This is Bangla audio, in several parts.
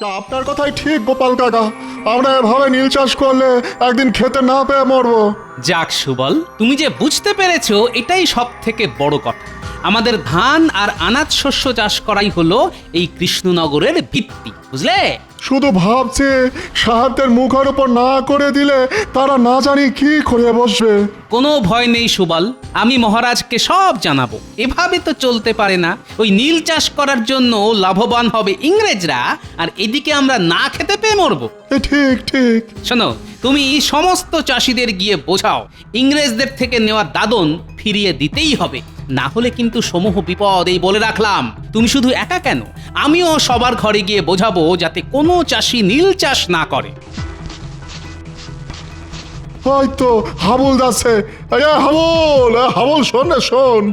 আপনার কথাই ঠিক গোপাল কাকা, আমরা এভাবে নীল চাষ করলে একদিন খেতে না পেয়ে মরবো। যাক সুবল, তুমি যে বুঝতে পেরেছো এটাই সব থেকে বড় কথা। আমাদের ধান আর আনাজ শস্য চাষ করাই হলো এই কৃষ্ণনগরের ভিত্তি, বুঝলে? শুধু ভাবছে সাহেবদের মুখের উপর না করে দিলে তারা না জানি কি করে বসবে। কোনো ভয় নেই সুবল, আমি মহারাজকে সব জানাবো। এভাবে তো চলতে পারে না। ওই নীল চাষ করার জন্য লাভবান হবে ইংরেজরা, আর এদিকে আমরা না খেতে পেয়ে মরবো। ঠিক ঠিক। শোনো, তুমি সমস্ত চাষিদের গিয়ে বোঝাও ইংরেজদের থেকে নেওয়া দাদন ফিরিয়ে দিতেই হবে, না হলে কিন্তু সমূহ বিপদ। এই বলে রাখলাম, তুমি শুধু একা কেন, আমিও সবার ঘরে গিয়ে বোঝাবো যাতে কোনো চাষি নীল চাষ না করে। হয়তো হাবুল যাচ্ছে। হাবুল, হাবুল শোন না, শোন।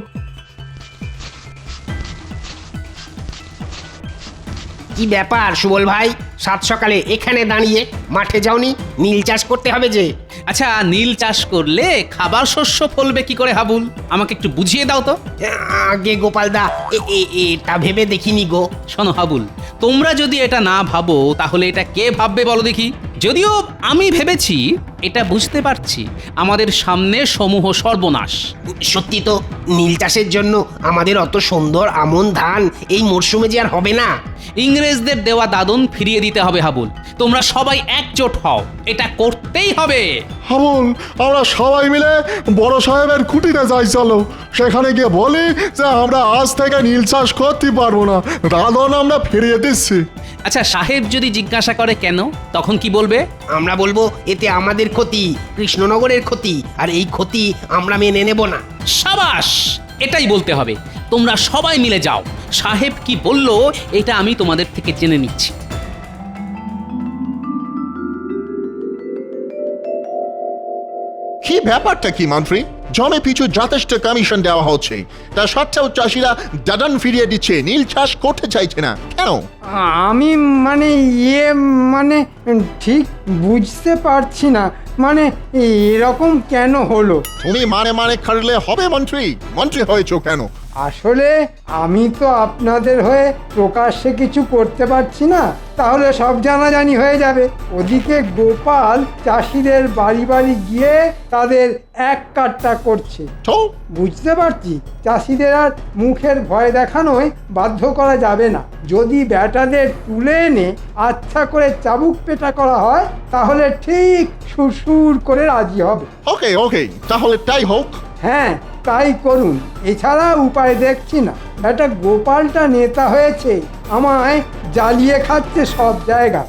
কি ব্যাপার সুবল ভাই, সাত সকালে এখানে দাঁড়িয়ে মাঠে যাওনি? নীল চাষ করতে হবে যে। আচ্ছা, নীল চাষ করলে খাবার শস্য ফলবে কি করে হাবুল? আমাকে একটু বুঝিয়ে দাও তো। আগে গোপালদা, এটা ভেবে দেখিনি গো। শোনো হাবুল, তোমরা যদি এটা না ভাবো তাহলে এটা কে ভাববে বলো দেখি? যদিও আমি ভেবেছি, এটা বুঝতে পারছি আমাদের সামনে সমূহ সর্বনাশ। সত্যি তো, নীল চাষের জন্য আমাদের অত সুন্দর আমন ধান এই মরশুমে যে আর হবে না। ইংরেজদের দেওয়া দাদন ফিরিয়ে দিতে হবে হাবুল। তোমরা সবাই একজোট হও, এটা করতেই হবে। হাবুল, আমরা সবাই মিলে বড় সাহেবের কুটিতে যাই, চলো। সেখানে গিয়ে বলি যে আমরা আজ থেকে নীল চাষ করতে পারবো না, দাদন আমরা ফিরিয়ে দিচ্ছি। আচ্ছা, সাহেব যদি জিজ্ঞাসা করে কেন, তখন কি বলবে? আমরা বলবো এতে আমাদের ক্ষতি, কৃষ্ণনগরের ক্ষতি, আর এই ক্ষতি আমরা মেনে নেব না। সাবাস, এটাই বলতে হবে। তোমরা সবাই মিলে যাও, সাহেব কি বললো এটা আমি তোমাদের থেকে জেনে নিচ্ছি। কি ব্যাপারটা কি মন্ত্রী? জমি পিছু যথেষ্ট কমিশন দেওয়া হচ্ছে, তা সত্ত্বেও চাষিরা দাদন ফিরিয়ে দিচ্ছে, নীল চাষ করতে চাইছে না কেন? আমি মানে মানে ঠিক বুঝতে পারছি না, মানে এরকম কেন হলো? তুমি মানে মানে খাটলে হবে মন্ত্রী? মন্ত্রী হয়েছো কেন? আসলে আমি তো আপনাদের হয়ে প্রকাশ্যে কিছু করতে পারছি না, তাহলে সব জানাজানি হয়ে যাবে। ওদিকে গোপাল চাষিদের বাড়ি বাড়ি গিয়ে তাদের এক কাট্টা করছে। তো বুঝতে পারছি চাষিদের আর মুখের ভয় দেখানোয় বাধ্য করা যাবে না। যদি ব্যাটাদের তুলে এনে আচ্ছা করে চাবুক পেটা করা হয় তাহলে ঠিক সুরসুর করে রাজি হবে। ওকে ওকে, তাহলে তাই হোক। হ্যাঁ, তাই করুন, এছাড়া উপায় দেখছি না। ব্যাটা গোপালটা নেতা হয়েছে, আমায় জ্বালিয়ে খাচ্ছে সব জায়গা।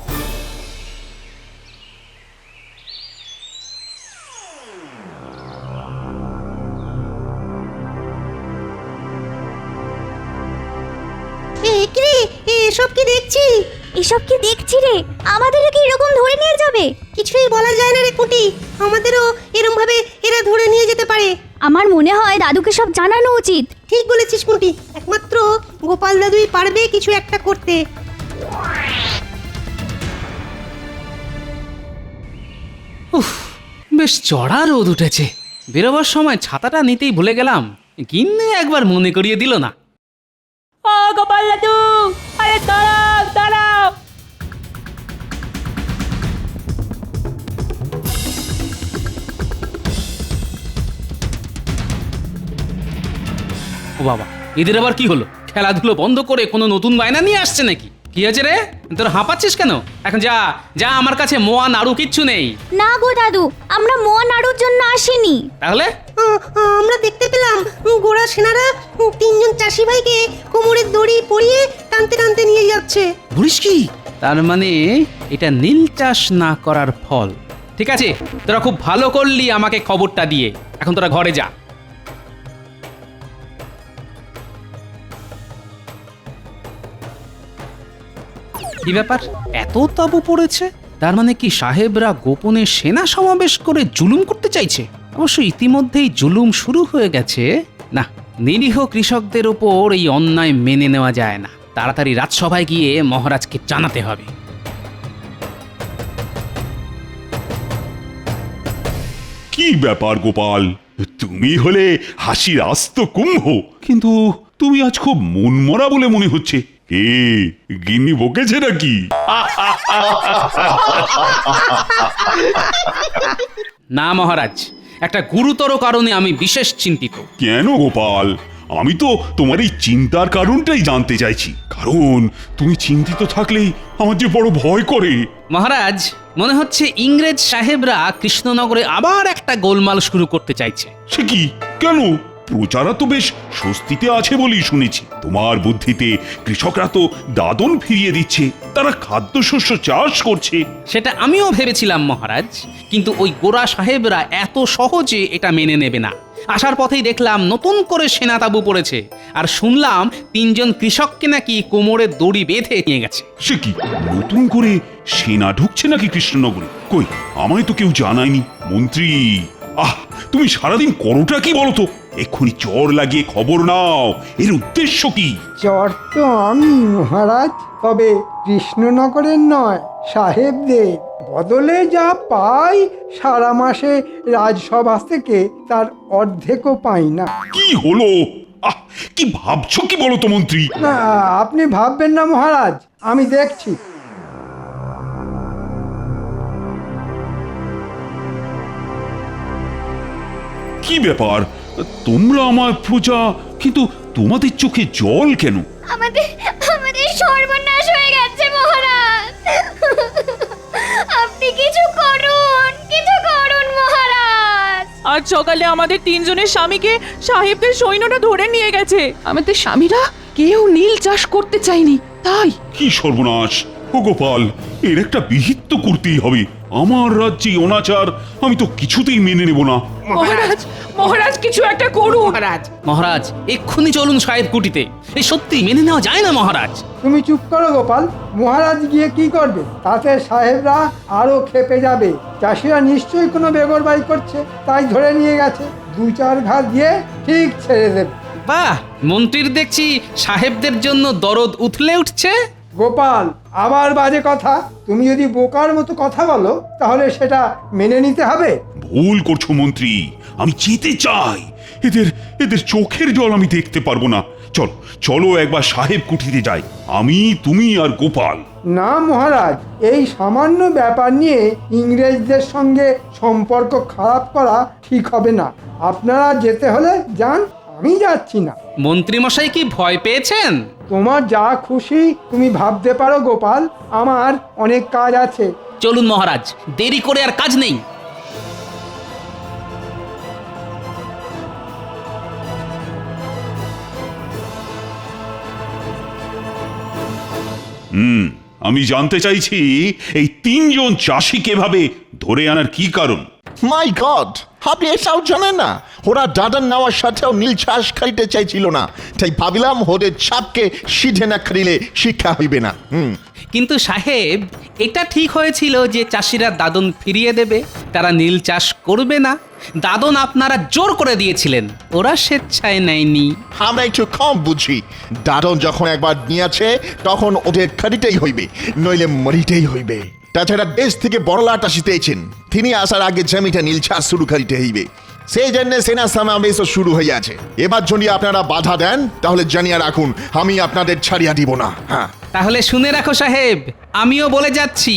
এসব কি দেখছি? এসব কি দেখছি রে? আমাদেরও কি এরকম ধরে নিয়ে যাবে? কিছুই বলা যায় না রে কুটি, আমাদেরও এরকম ভাবে এরা ধরে নিয়ে যেতে পারে। আমার মনে হয় দাদুকে সব জানানো উচিত। ঠিক বলেছিস কুটি, একমাত্র গোপাল দাদুই পারবে কিছু একটা করতে। উফ, বেশ চড়া রোদ উঠেছে। বেরোবার সময় ছাতাটা নিতেই ভুলে গেলাম, গিন্নি একবার মনে করিয়ে দিল না। ও গোপাল দাদু, আরে দাঁড়াও দাঁড়াও। ও বাবা, এদের আবার কি হলো? খেলাধুলো বন্ধ করে কোনো নতুন বায়না নিয়ে আসছে নাকি? কি আছে রে, তোর হাঁপাচ্ছিস কেন? এখন যা যা, আমার কাছে মোয়া নাড়ু কিচ্ছু নেই। না গো দাদু, আমরা মোয়া নাড়ুর জন্য আসিনি। তাহলে আমরা দেখতে পেলাম গোড়া সেনারা তিনজন চাষি ভাইকে কোমরের দড়ি পরিয়ে টানতে টানতে নিয়ে যাচ্ছে। বলিস কি? তার মানে এটা নীল চাষ না করার ফল। ঠিক আছে, তোরা খুব ভালো করলি আমাকে খবরটা দিয়ে। এখন তোরা ঘরে যা। কি ব্যাপার, এত তাবু পড়েছে? তার মানে কি সাহেবরা গোপনে সেনা সমাবেশ করে জুলুম করতে চাইছে? অবশ্য ইতিমধ্যেই জুলুম শুরু হয়ে গেছে। না, নিরীহ কৃষকদের ওপর এই অন্যায় মেনে নেওয়া যায় না। তাড়াতাড়ি রাজসভায় গিয়ে মহারাজকে জানাতে হবে। কি ব্যাপার গোপাল, তুমি হলে হাসির আস্ত কুম্ভ, কিন্তু তুমি আজ খুব মনমরা বলে মনে হচ্ছে। কে গিন্নি বকেছে নাকি? না মহারাজ, একটা গুরুতর কারণে আমি বিশেষ চিন্তিত। কেন গোপাল? আমি তো তোমার এই চিন্তার কারণটাই জানতে চাইছি। কারণ তুমি চিন্তিত থাকলেই আমার যে বড় ভয় করে। মহারাজ, মনে হচ্ছে ইংরেজ সাহেবরা কৃষ্ণনগরে আবার একটা গোলমাল শুরু করতে চাইছে। সে কি? কেন? প্রজারা তো বেশ স্বস্তিতে আছে বলেই শুনেছি। তোমার বুদ্ধিতে কৃষকরা তো দাদন ফিরিয়ে দিচ্ছে, তারা খাদ্যশস্য চাষ করছে। সেটা আমিও ভেবেছিলাম মহারাজ, কিন্তু ওই গোরা সাহেবরা এত সহজে এটা মেনে নেবে না। আসার পথেই দেখলাম নতুন করে সেনা তাঁবু পড়েছে, আর শুনলাম 3 জন কৃষককে নাকি কোমরে দড়ি বেঁধে নিয়ে গেছে। সে কি? নতুন করে সেনা ঢুকছে নাকি কৃষ্ণনগরে? কই, আমায় তো কেউ জানায়নি। মন্ত্রী, তুমি সারাদিন করোটা কি বলো তো? এক্ষুনি চর লাগিয়ে খবর নাও, এর উদ্দেশ্য কি? চর তো আমি মহারাজ, তবে কৃষ্ণনগরের নয়, সাহেবদের। বদলে যা পাই সারা মাসে রাজসভা থেকে তার অর্ধেকও পাই না। কি হলো? কি ভাবছো কি বলো তো মন্ত্রী? না, আপনি ভাববেন না মহারাজ, আমি দেখছি। কি ব্যাপার? তোমরা আমার প্রজা, কিন্তু তোমাদের চোখে জল কেন? আমাদের সর্বনাশ হয়ে গেছে মহারাজ। আপনি কিছু করুন মহারাজ। আজ সকালে আমাদের 3 জনের স্বামীকে সাহেবদের সৈন্যরা ধরে নিয়ে গেছে। আমাদের স্বামীরা কেউ নীল চাষ করতে চায়নি, তাই। কি সর্বনাশ! ও গোপাল, এর একটা বিহিত তো করতেই হবে। আমার রাজ্যে অনাচার আমি তো কিছুতেই মেনে নেব না। মহারাজ, মহারাজ কিছু একটা করুন। মহারাজ, মহারাজ, এক্ষুনি চলুন সাহেব কুটিতে। এই সত্যি মেনে নেওয়া যায় না মহারাজ। তুমি চুপ করো গোপাল, মহারাজ গিয়ে কি করবে? তাতে সাহেবরা আরো ক্ষেপে যাবে। চাষিরা নিশ্চয়ই কোনো বেগরবাই করছে, তাই ধরে নিয়ে গেছে। 2-4 ঘা দিয়ে ঠিক ছেড়ে দেবে। বাহ, মন্ত্রীর দেখছি সাহেবদের জন্য দরদ উথলে উঠছে। গোপাল, আবার বাজে কথা। তুমি যদি বোকার মতো কথা বলো তাহলে সেটা মেনে নিতে হবে। ভুল করছো মন্ত্রী, আমি যেতে চাই। এদের চোখের জল আমি দেখতে পারবো না। চলো চলো একবার সাহেব কুঠিতে যাই, আমি, তুমি আর গোপাল। না মহারাজ, এই সামান্য ব্যাপার নিয়ে ইংরেজদের সঙ্গে সম্পর্ক খারাপ করা ঠিক হবে না। আপনারা যেতে হলে যান, আমি যাচ্ছি না। মন্ত্রী মশাই কি ভয় পেয়েছেন? তোমার যা খুশি তুমি ভাবতে পারো গোপাল, আমার অনেক কাজ আছে। চলুন মহারাজ, দেরি করে আর কাজ নেই। আমি জানতে চাইছি এই 3 জন চাষিকে এভাবে ধরে আনার কি কারণ? মাই গড, আপনি এটাও জানেন না? ওরা দাদন নেওয়ার সাথেও নীল চাষ খাইতে চাইছিল না, তাই ভাবিলাম ওদের ছাপকে সিধে না খাইলে শিক্ষা হইবে না। কিন্তু সাহেব, এটা ঠিক হয়েছিল যে চাষিরা দাদন ফিরিয়ে দেবে, তারা নীল চাষ করবে না। দাদন আপনারা জোর করে দিয়েছিলেন, ওরা স্বেচ্ছায় নেয়নি। আমরা একটু কম বুঝি। দাদন যখন একবার নিয়েছে তখন ওদের খারিতেই হইবে, নইলে মরিতেই হইবে। তাছাড়া দেশ থেকে বড়লাট আসিতেছেন, তিনি আসার আগে জমিটা নীল চাষ শুরু করিতে হইবে। সেই জন্য সেনা সমাবেশও শুরু হইয়াছে। এবার যদি আপনারা বাধা দেন তাহলে জানিয়া রাখুন, আমি আপনাদের ছাড়িয়া দিব না। হ্যাঁ, তাহলে শুনে রাখো সাহেব, আমিও বলে যাচ্ছি,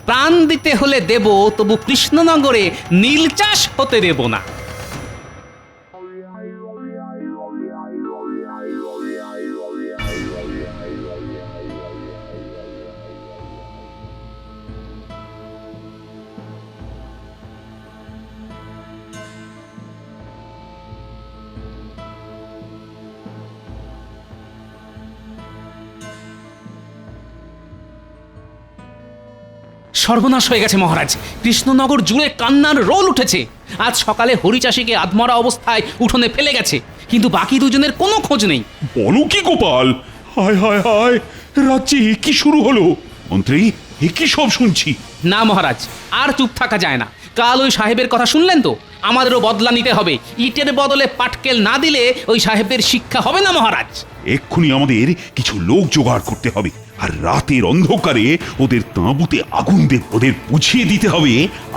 প্রাণ দিতে হলে দেব, তবু কৃষ্ণনগরে নীল চাষ হতে দেব না। সর্বনাশ হয়ে গেছে মহারাজ, কৃষ্ণনগর জুড়ে কান্নার রোল উঠেছে। আজ সকালে হরিচাষীকে আধমরা অবস্থায় উঠোনে ফেলে গেছে, কিন্তু বাকি 2 জনের কোনো খোঁজ নেই। বলো কি গোপাল? হায় হায় হায়, রাজ্যে এ কি শুরু হলো? মন্ত্রী, এ কি সব শুনছি? না মহারাজ, আর চুপ থাকা যায় না। কাল ওই সাহেবের কথা শুনলেন তো, আমাদেরও বদলা নিতে হবে। ইটের বদলে পাটকেল না দিলে ওই সাহেবদের শিক্ষা হবে না মহারাজ। এক্ষুনি আমাদের কিছু লোক জোগাড় করতে হবে, আর রাতের অন্ধকারে ওদের তাঁবুতে আগুন দেব। ওদের বুঝিয়ে দিতে হবে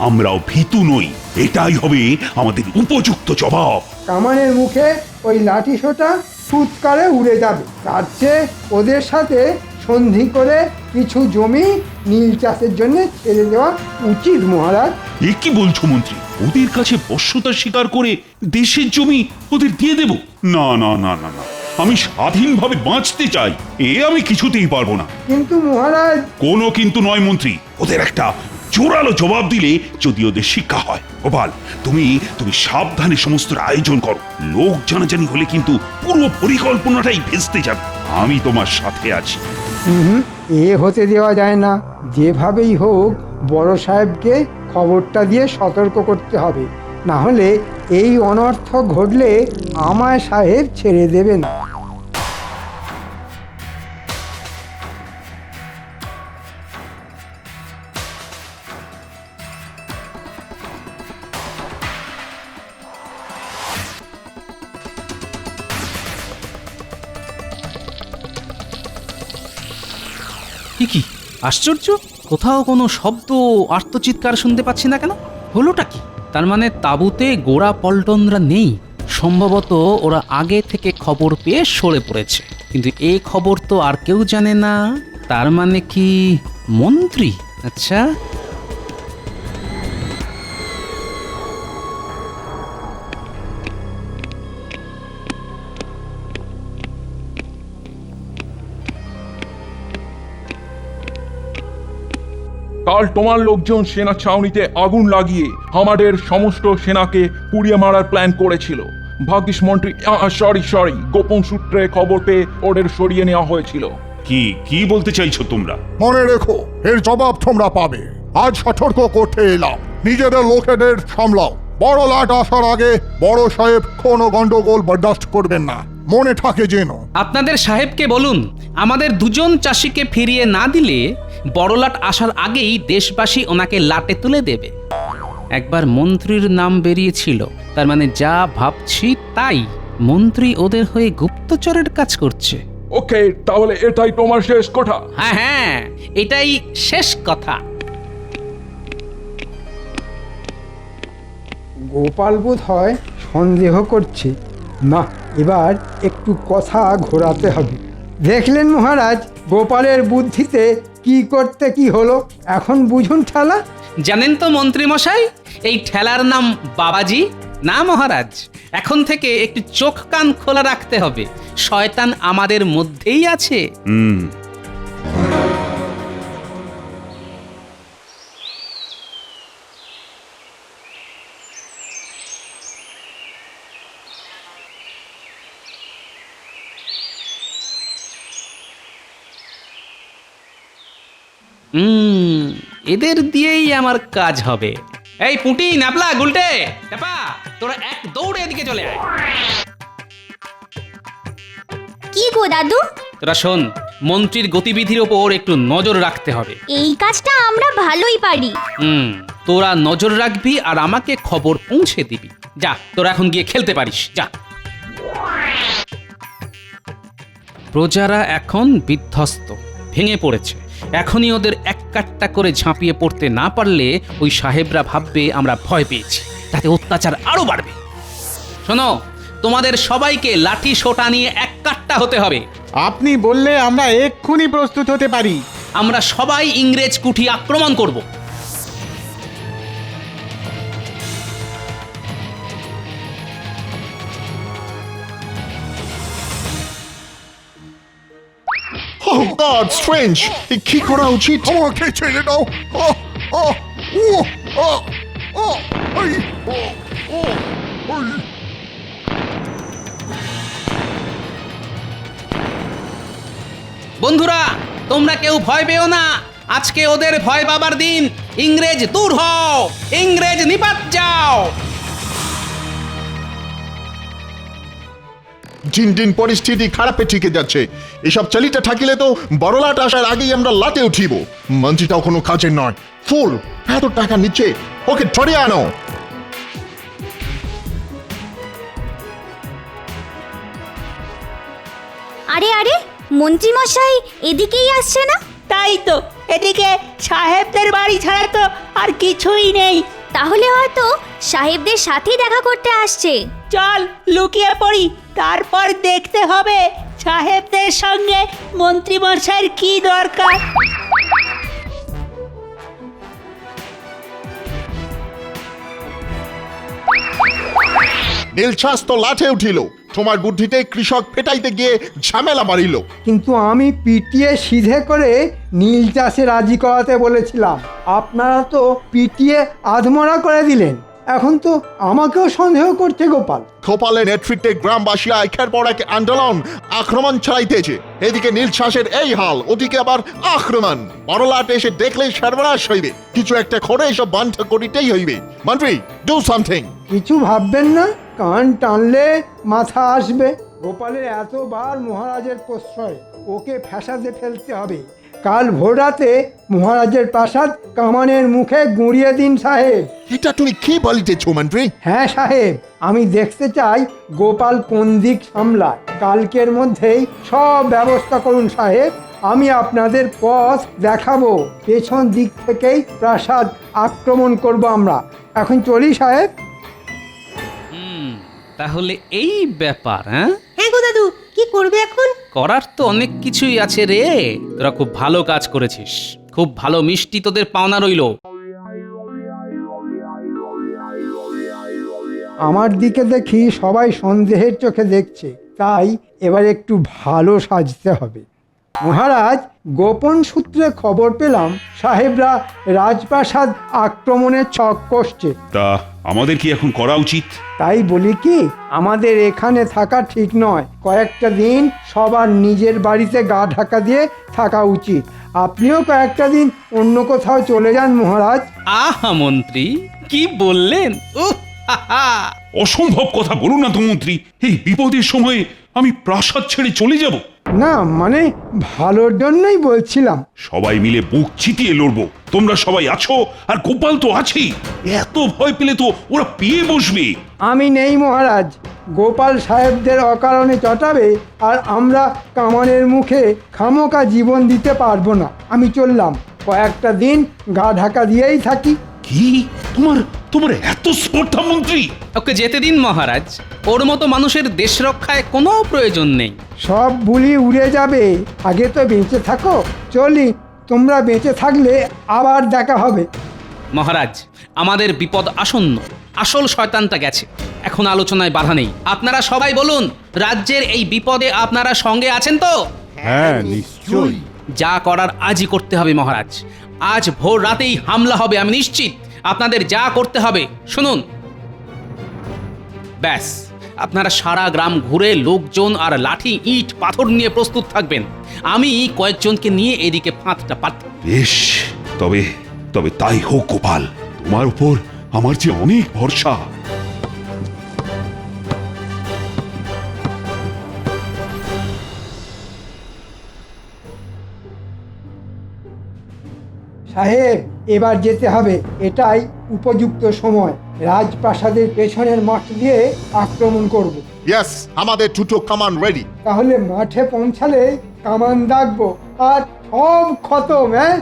আমরাও ভীতু নই। এটাই হবে আমাদের উপযুক্ত জবাব। কামানের মুখে ওই লাঠি সোটা ফুৎকারে উড়ে যাবে। তার চেয়ে ওদের সাথে সন্ধি করে কিছু জমি নীল চাষের জন্য ছেড়ে দেওয়া উচিত মহারাজ। এ কি বলছো মন্ত্রী? ওদের কাছে বশ্যতা স্বীকার করে দেশের জমি ওদের দিয়ে দেব? না না না না না, আমি স্বাধীনভাবে বাঁচতে চাই, এ আমি কিছুতেই পারবো না। কিন্তু মহারাজ, কোনো কিন্তু নয় মন্ত্রী, ওদের একটা জোরালো জবাব দিলে যদি ওদের শিক্ষা হয়। গোপাল, তুমি তুমি সাবধানে সমস্ত আয়োজন করো। লোক জানাজানি হলে কিন্তু পুরো পরিকল্পনাটাই ভেস্তে যাবে। আমি তোমার সাথে আছি। এ হতে দেওয়া যায় না। যেভাবেই হোক বড় সাহেবকে খবরটা দিয়ে সতর্ক করতে হবে, না হলে এই অনর্থ ঘটলে আমায় সাহেব ছেড়ে দেবে না। কি আশ্চর্য, কোথাও কোনো শব্দ আর্তচিৎকার শুনতে পাচ্ছি না কেন? হলোটা কি? তার মানে তাঁবুতে গোড়া পল্টনরা নেই। সম্ভবত ওরা আগে থেকে খবর পেয়ে সরে পড়েছে, কিন্তু এই খবর তো আর কেউ জানে না। তার মানে কি মন্ত্রী? আচ্ছা, কাল তোমার লোকজন সেনা ছাউনিতে আগুন লাগিয়ে আমাদের সমস্ত সেনাকে পুড়িয়ে মারার প্ল্যান করেছিল। ভাগ্যিস মন্ত্রী সরি গোপন সূত্রে খবর পেয়ে ওদের সরিয়ে নেওয়া হয়েছিল। কি কি বলতে চাইছো তোমরা? মনে রেখো, এর জবাব তোমরা পাবে। আজ সতর্ক করতে এলাম, নিজেদের লোকেদের সামলাও। বড় লাট আসার আগে বড় সাহেব কোনো গন্ডগোল বরদাস্ত করবেন না, মনে থাকে যেন। আপনাদের সাহেবকে বলুন আমাদের দুজন চাষিকে ফিরিয়ে না দিলে বড়লাট আসার আগেই দেশবাসী ওনাকে লাটে তুলে দেবে। একবার মন্ত্রীর নাম বেরিয়েছিল, তার মানে যা ভাবছি তাই। মন্ত্রী ওদের হয়ে গুপ্তচরের কাজ করছে। ওকে, তাহলে এটাই তোমার শেষ কথা? হ্যাঁ হ্যাঁ, এটাই শেষ কথা। গোপাল বোধ হয় সন্দেহ করছে। না, এবার একটু কথা ঘোরাতে হবে। দেখলেন মহারাজ, গোপালের বুদ্ধিতে কি করতে কি হলো। এখন বুঝুন ঠেলা। জানেন তো মন্ত্রী মশাই, এই ঠেলার নাম বাবাজি। না মহারাজ, এখন থেকে একটু চোখ কান খোলা রাখতে হবে। শয়তান আমাদের মধ্যেই আছে। এদের দিয়েই আমার কাজ হবে। এই পুঁটি, নাপলা, গুলটে, টাপা, তোরা এক দৌড়ে এদিকে চলে আয়। কি গো দাদু? তোরা শোন, মন্ত্রীর গতিবিধির ওপর একটু নজর রাখতে হবে। এই কাজটা আমরা ভালোই পারি। তোরা নজর রাখবি আর আমাকে খবর পৌঁছে দিবি। যা, তোরা এখন গিয়ে খেলতে পারিস, যা। প্রজারা এখন বিধ্বস্ত, ভেঙে পড়েছে। এখনই ওদের এক কাট্টা করে ঝাঁপিয়ে পড়তে না পারলে ওই সাহেবরা ভাববে আমরা ভয় পেয়েছি, তাতে অত্যাচার আরো বাড়বে। শোনো, তোমাদের সবাইকে লাঠি সোটা নিয়ে এক কাট্টা হতে হবে। আপনি বললে আমরা এক্ষুনি প্রস্তুত হতে পারি। আমরা সবাই ইংরেজ কুঠি আক্রমণ করব। Oh God, strange! কি করা উচিত? আমাকে ছেড়ে দাও। বন্ধুরা, তোমরা কেউ ভয় পেও না। আজকে ওদের ভয় পাবার দিন। ইংরেজ দূর হও, ইংরেজ নিপাত যাও। দিন দিন পরিস্থিতি খারাপে ঠিকে যাচ্ছে। এসব চালিতে থাকিলে তো বড়লাট আসার আগেই আমরা লাটে উঠিব। মন্ত্রীটাও কোনো কাজের নয়, ফুল। এত টাকা নিচ্ছে, ওকে ধরে আনো। আরে আরে, মন্ত্রী মশাই এদিকেই আসছে না? তাই তো, এদিকে সাহেবদের বাড়ি ছাড়া তো আর কিছুই নেই। তাহলে হয়তো সাহেবদের সাথেই দেখা করতে আসছে। চল লুকিয়ে পড়ি, তারপর দেখতে হবে সাহেবদের সঙ্গে মন্ত্রীমশাইয়ের কি দরকার। নীলছাস তো লাঠে উঠিল, তোমার বুদ্ধিতে কৃষক ফেটাইতে গিয়ে ঝামেলা বাড়িল। কিন্তু আমি পিটিয়ে সিধে করে নীল চাষে রাজি করাতে বলেছিলাম, আপনারা তো পিটিয়ে আধমরা করে দিলেন। এখন তো আমাকেও সন্দেহ করছে গোপাল। গোপালের নেতৃত্বে গ্রামবাসীরা একের পর এক আন্দোলন আক্রমণ চালাইতেছে। এদিকে নীলছাসের এই হাল, ওদিকে আবার আক্রমণ। বড়লাট এসে দেখলে সর্বনাশ হইবে। কিছু একটা করে এসব বন্ধ করিতেই হইবে। মন্ত্রী, ডু সামথিং। কিছু ভাববেন না, কান টানলে মাথা আসবে। গোপালের এতবার মহারাজের প্রশ্রয়, ওকে ফ্যাসাদে ফেলতে হবে। কাল ভোররাতে মহারাজের প্রাসাদ কামানের মুখে গুঁড়িয়ে দিন সাহেব। এটা তুমি কি বলিতেছ মন্ত্রী? হ্যাঁ সাহেব, আমি দেখতে চাই গোপাল কোন দিক সামলায়। কালকের মধ্যেই সব ব্যবস্থা করুন সাহেব। আমি আপনাদের পথ দেখাবো। পেছন দিক থেকেই প্রাসাদ আক্রমণ করব আমরা। এখন চলি সাহেব। তাহলে এই ব্যাপার, হ্যাঁ? হ্যাঁ গো দাদু, কি করবে এখন? করার তো অনেক কিছুই আছে রে। তোরা খুব ভালো কাজ করেছিস, খুব ভালো মিষ্টি তোদের পাওনা রইলো। আমার দিকে দেখি সবাই সন্দেহের চোখে দেখছে, তাই এবার একটু ভালো সাজতে হবে। মহারাজ, গোপন সূত্রে খবর পেলাম সাহেবরা রাজপ্রাসাদ আক্রমণের ছক কষছে। তা আমাদের কি এখন করা উচিত? তাই বলি কি, আমাদের এখানে থাকা ঠিক নয়। কয়েকটা দিন সবার নিজের বাড়িতে গা ঢাকা দিয়ে থাকা উচিত। আপনিও কয়েকটা দিন অন্য কোথাও চলে যান মহারাজ। আহা মন্ত্রী, কি বললেন! অসম্ভব কথা বলুন না তো মন্ত্রী। এই বিপদের সময়ে আমি প্রাসাদ ছেড়ে চলে যাব? না মানে ভালোর জন্যই বলছিলাম। সবাই মিলে বুক চিতিয়ে লড়বো। তোমরা সবাই আছো, আর গোপাল তো আছেই। এত ভয় পেলে তো ওরা পেয়ে বসবে। আমি নেই মহারাজ। গোপাল সাহেবদের অকারণে চটাবে, আর আমরা কামানের মুখে খামোকা জীবন দিতে পারবো না। আমি চললাম, কয়েকটা দিন গা ঢাকা দিয়েই থাকি। কি তোমার এত স্পর্ধা মন্ত্রী? ওকে যেতে দিন মহারাজ। ওর মতো মানুষের দেশ রক্ষায় কোনো প্রয়োজন নেই। সব বুলি উড়ে যাবে, আগে তো বেঁচে থাকো। চলি, তোমরা বেঁচে থাকলে আবার দেখা হবে। মহারাজ, আমাদের বিপদ আসন্ন। আসল শয়তানটা গেছে, এখন আলোচনায় বাধা নেই। আপনারা সবাই বলুন, রাজ্যের এই বিপদে আপনারা সঙ্গে আছেন তো? হ্যাঁ নিশ্চয়ই। যা করার আজই করতে হবে মহারাজ। আজ ভোর রাতেই হামলা হবে, আমি নিশ্চিত। আপনাদের যা করতে হবে শুনুন। ব্যাস, আপনারা সারা গ্রাম ঘুরে লোকজন আর লাঠি ইট পাথর নিয়ে প্রস্তুত থাকবেন। আমি কয়েকজনকে নিয়ে এদিকে ফাঁদটা পাতি। বেশ, তবে তাই হোক গোপাল। তোমার উপর আমার যে অনেক ভরসা। সাহেব, এবার যেতে হবে। এটাই উপযুক্ত সময়। রাজপ্রাসাদের পেছনের মাঠ দিয়ে আক্রমণ করব। ইয়েস, আমাদের দুটো কামান রেডি। তাহলে মাঠে পৌঁছালে কামান দাগবো, আর সব খতম। হ্যাঁ,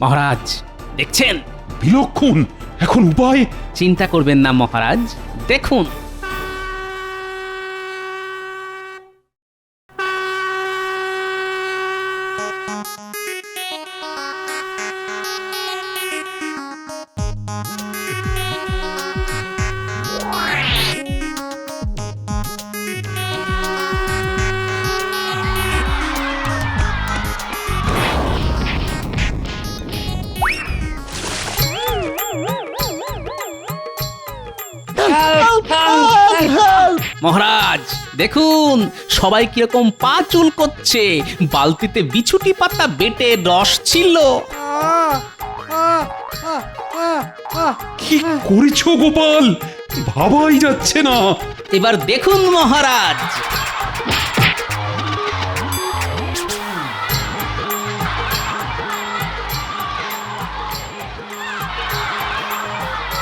মহারাজ দেখছেন? বিলক্ষণ। এখন উপায়? চিন্তা করবেন না মহারাজ, দেখুন। মহারাজ দেখুন, সবাই কিরকম পা চুল করছে। বালতিতে বিছুটি পাতা বেটে রস ছিল। কি করেছো গোপাল? ভাবাই যাচ্ছে না। এবার দেখুন মহারাজ।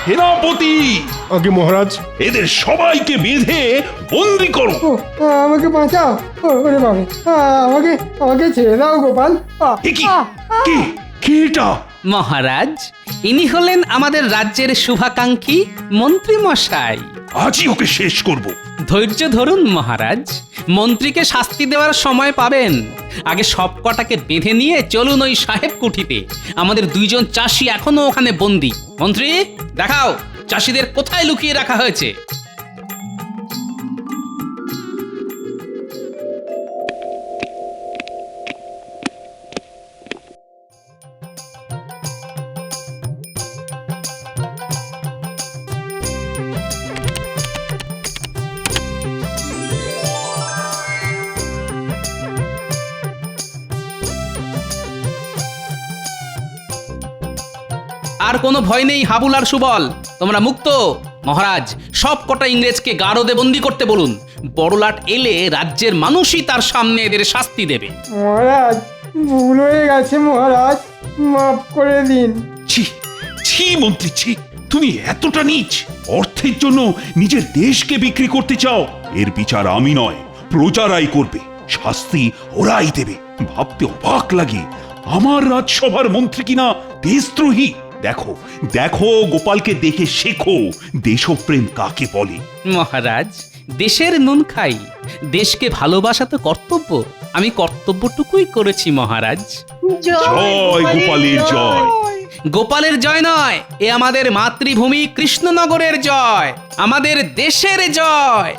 সেনাপতি আগে মহারাজ। এদের সবাইকে বেঁধে বন্দি করো। ও আমাকে বাঁচাও, ওরে বাবা, আমাকে আমাকে ছেড়ে দাও গোপাল। এ কি? কে কে এটা? মহারাজ, ইনি হলেন আমাদের রাজ্যের শুভাকাঙ্ক্ষী মন্ত্রী মশাই। আজই ওকে শেষ করব। ধৈর্য ধরুন মহারাজ, মন্ত্রীকে শাস্তি দেওয়ার সময় পাবেন। আগে সব কটাকে বেঁধে নিয়ে চলুন ওই সাহেব কুঠিতে। আমাদের দুইজন চাষি এখনো ওখানে বন্দী। মন্ত্রী, দেখাও চাষিদের কোথায় লুকিয়ে রাখা হয়েছে। আর কোনো ভয় নেই হাবুল আর সুবল, তোমরা মুক্ত। মহারাজ, সব কটা ইংরেজকে গারদে বন্দি করতে বলুন। বড়লাট এলে রাজ্যের মানুষই তার সামনে এদের শাস্তি দেবে। মহারাজ, ভুল হয়ে গেছে মহারাজ, মাফ করে দিন। ছি ছি মন্ত্রী, ছি! তুমি এতটা নীচ! অর্থের জন্য নিজের দেশকে বিক্রি করতে চাও? এর বিচার আমি নয়, প্রজারাই করবে। শাস্তি ওরাই দেবে। ভাবতে অবাক লাগে, আমার রাজসভার মন্ত্রী কিনা দেশদ্রোহী। দেখো দেখো, গোপালকে দেখে শেখো দেশপ্রেম কাকে বলে। মহারাজ, দেশের নুন খাই, দেশকে ভালোবাসা তো কর্তব্য। আমি কর্তব্যটুকুই করেছি মহারাজ। জয় গোপালের জয়। গোপালের জয় নয়, এ আমাদের মাতৃভূমি কৃষ্ণনগরের জয়, আমাদের দেশের জয়।